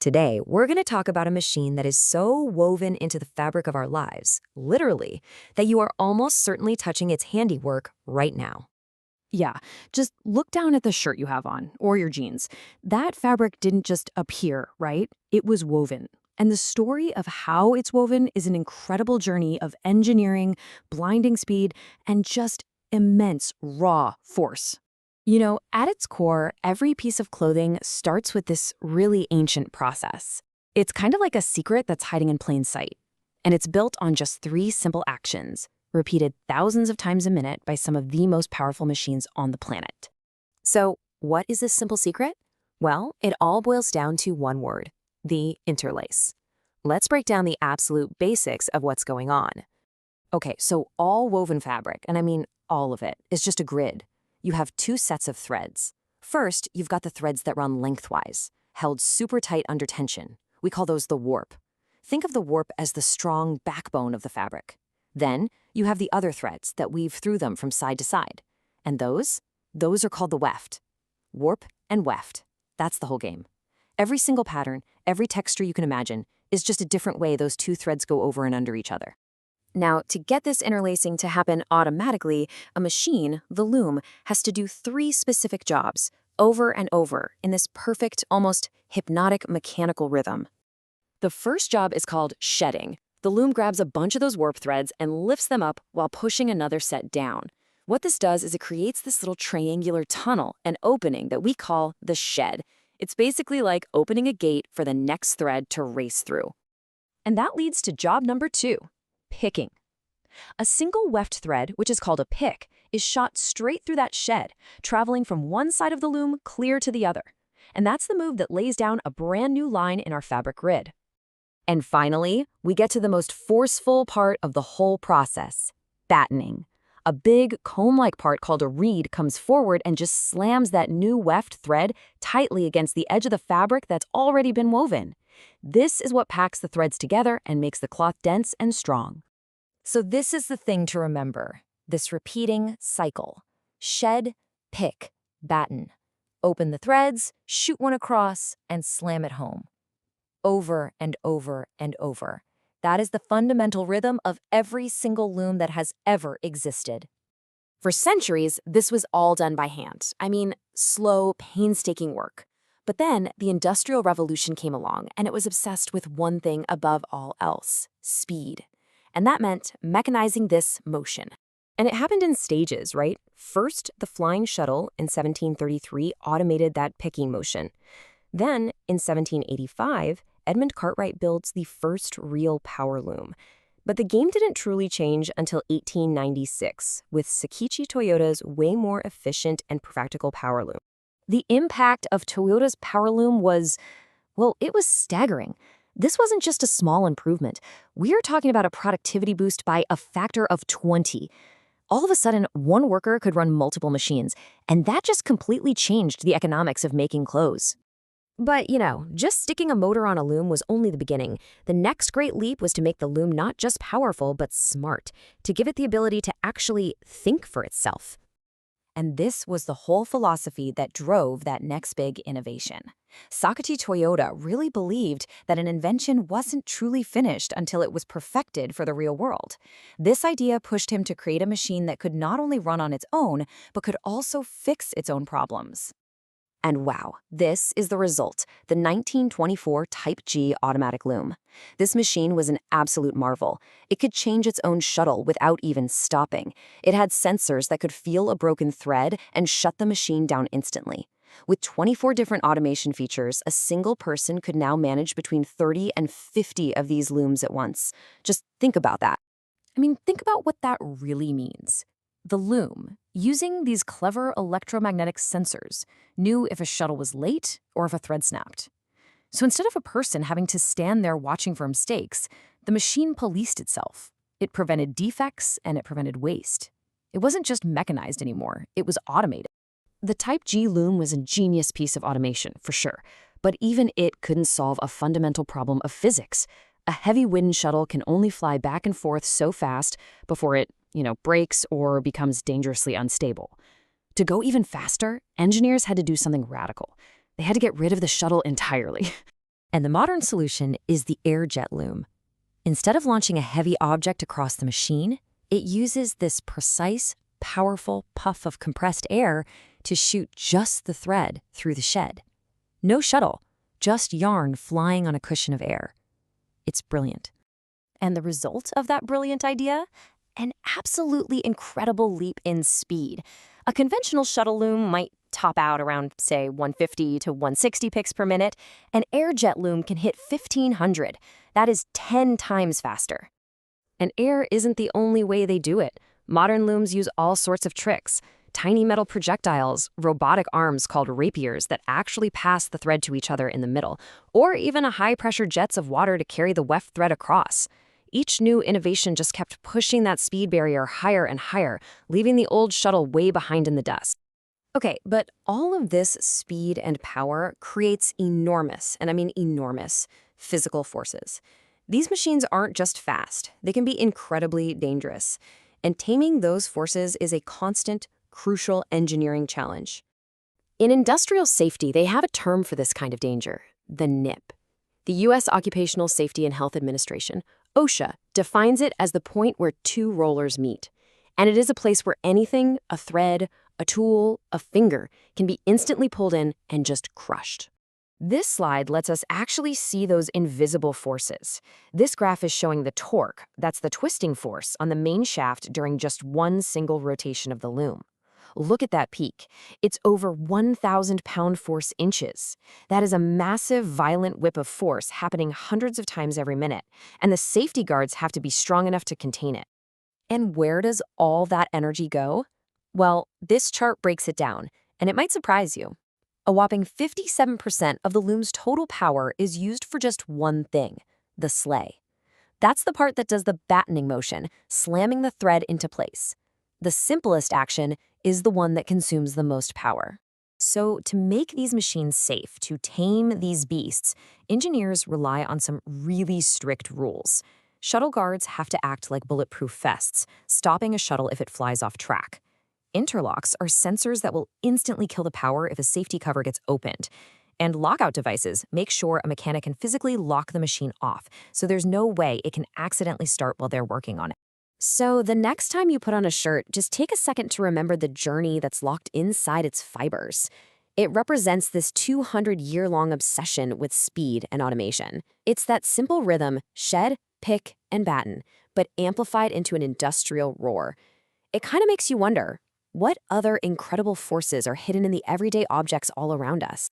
Today, we're going to talk about a machine that is so woven into the fabric of our lives, literally, that you are almost certainly touching its handiwork right now. Yeah, just look down at the shirt you have on, or your jeans. That fabric didn't just appear, right? It was woven. And the story of how it's woven is an incredible journey of engineering, blinding speed, and just immense raw force. At its core, every piece of clothing starts with this really ancient process. It's kind of like a secret that's hiding in plain sight. And it's built on just three simple actions, repeated thousands of times a minute by some of the most powerful machines on the planet. So, what is this simple secret? Well, it all boils down to one word: the interlace. Let's break down the absolute basics of what's going on. Okay, so all woven fabric, and I mean all of it, is just a grid. You have two sets of threads. First, you've got the threads that run lengthwise, held super tight under tension. We call those the warp. Think of the warp as the strong backbone of the fabric. Then, you have the other threads that weave through them from side to side. And those are called the weft. Warp and weft. That's the whole game. Every single pattern, every texture you can imagine, is just a different way those two threads go over and under each other. Now, to get this interlacing to happen automatically, a machine, the loom, has to do three specific jobs, over and over, in this perfect, almost hypnotic mechanical rhythm. The first job is called shedding. The loom grabs a bunch of those warp threads and lifts them up while pushing another set down. What this does is it creates this little triangular tunnel, an opening that we call the shed. It's basically like opening a gate for the next thread to race through. And that leads to job number 2. Picking. A single weft thread, which is called a pick, is shot straight through that shed, traveling from one side of the loom clear to the other. And that's the move that lays down a brand new line in our fabric grid. And finally, we get to the most forceful part of the whole process: battening. A big comb-like part called a reed comes forward and just slams that new weft thread tightly against the edge of the fabric that's already been woven. This is what packs the threads together and makes the cloth dense and strong. So this is the thing to remember, this repeating cycle. Shed, pick, batten. Open the threads, shoot one across, and slam it home. Over and over and over. That is the fundamental rhythm of every single loom that has ever existed. For centuries, this was all done by hand. I mean, slow, painstaking work. But then the Industrial Revolution came along, and it was obsessed with one thing above all else: speed. And that meant mechanizing this motion. And it happened in stages, right? First, the flying shuttle in 1733 automated that picking motion. Then, in 1785, Edmund Cartwright builds the first real power loom. But the game didn't truly change until 1896, with Sakichi Toyota's way more efficient and practical power loom. The impact of Toyota's power loom was, well, it was staggering. This wasn't just a small improvement. We're talking about a productivity boost by a factor of 20. All of a sudden, one worker could run multiple machines, and that just completely changed the economics of making clothes. But, just sticking a motor on a loom was only the beginning. The next great leap was to make the loom not just powerful, but smart, to give it the ability to actually think for itself. And this was the whole philosophy that drove that next big innovation. Sakichi Toyota really believed that an invention wasn't truly finished until it was perfected for the real world. This idea pushed him to create a machine that could not only run on its own, but could also fix its own problems. And wow, this is the result, the 1924 Type G automatic loom. This machine was an absolute marvel. It could change its own shuttle without even stopping. It had sensors that could feel a broken thread and shut the machine down instantly. With 24 different automation features, a single person could now manage between 30 and 50 of these looms at once. Just think about that. Think about what that really means. The loom, using these clever electromagnetic sensors, knew if a shuttle was late or if a thread snapped. So instead of a person having to stand there watching for mistakes, the machine policed itself. It prevented defects and it prevented waste. It wasn't just mechanized anymore, it was automated. The Type G loom was a genius piece of automation, for sure, but even it couldn't solve a fundamental problem of physics. A heavy wind shuttle can only fly back and forth so fast before it breaks or becomes dangerously unstable. To go even faster, engineers had to do something radical. They had to get rid of the shuttle entirely. And the modern solution is the air jet loom. Instead of launching a heavy object across the machine, it uses this precise, powerful puff of compressed air to shoot just the thread through the shed. No shuttle, just yarn flying on a cushion of air. It's brilliant. And the result of that brilliant idea? An absolutely incredible leap in speed. A conventional shuttle loom might top out around, say, 150 to 160 picks per minute. An air jet loom can hit 1,500. That is 10 times faster. And air isn't the only way they do it. Modern looms use all sorts of tricks. Tiny metal projectiles, robotic arms called rapiers that actually pass the thread to each other in the middle, or even a high-pressure jets of water to carry the weft thread across. Each new innovation just kept pushing that speed barrier higher and higher, leaving the old shuttle way behind in the dust. Okay, but all of this speed and power creates enormous, and I mean enormous, physical forces. These machines aren't just fast, they can be incredibly dangerous. And taming those forces is a constant, crucial engineering challenge. In industrial safety, they have a term for this kind of danger, the NIP. The U.S. Occupational Safety and Health Administration, OSHA, defines it as the point where two rollers meet. And it is a place where anything, a thread, a tool, a finger, can be instantly pulled in and just crushed. This slide lets us actually see those invisible forces. This graph is showing the torque, that's the twisting force, on the main shaft during just one single rotation of the loom. Look at that peak. It's over 1,000 pound-force inches. That is a massive, violent whip of force happening hundreds of times every minute, and the safety guards have to be strong enough to contain it. And where does all that energy go? Well, this chart breaks it down, and it might surprise you. A whopping 57% of the loom's total power is used for just one thing, the sleigh. That's the part that does the battening motion, slamming the thread into place. The simplest action is the one that consumes the most power. So to make these machines safe, to tame these beasts, engineers rely on some really strict rules. Shuttle guards have to act like bulletproof vests, stopping a shuttle if it flies off track. Interlocks are sensors that will instantly kill the power if a safety cover gets opened. And lockout devices make sure a mechanic can physically lock the machine off, so there's no way it can accidentally start while they're working on it. So the next time you put on a shirt, just take a second to remember the journey that's locked inside its fibers. It represents this 200-year-long obsession with speed and automation. It's that simple rhythm, shed, pick, and batten, but amplified into an industrial roar. It kind of makes you wonder, what other incredible forces are hidden in the everyday objects all around us?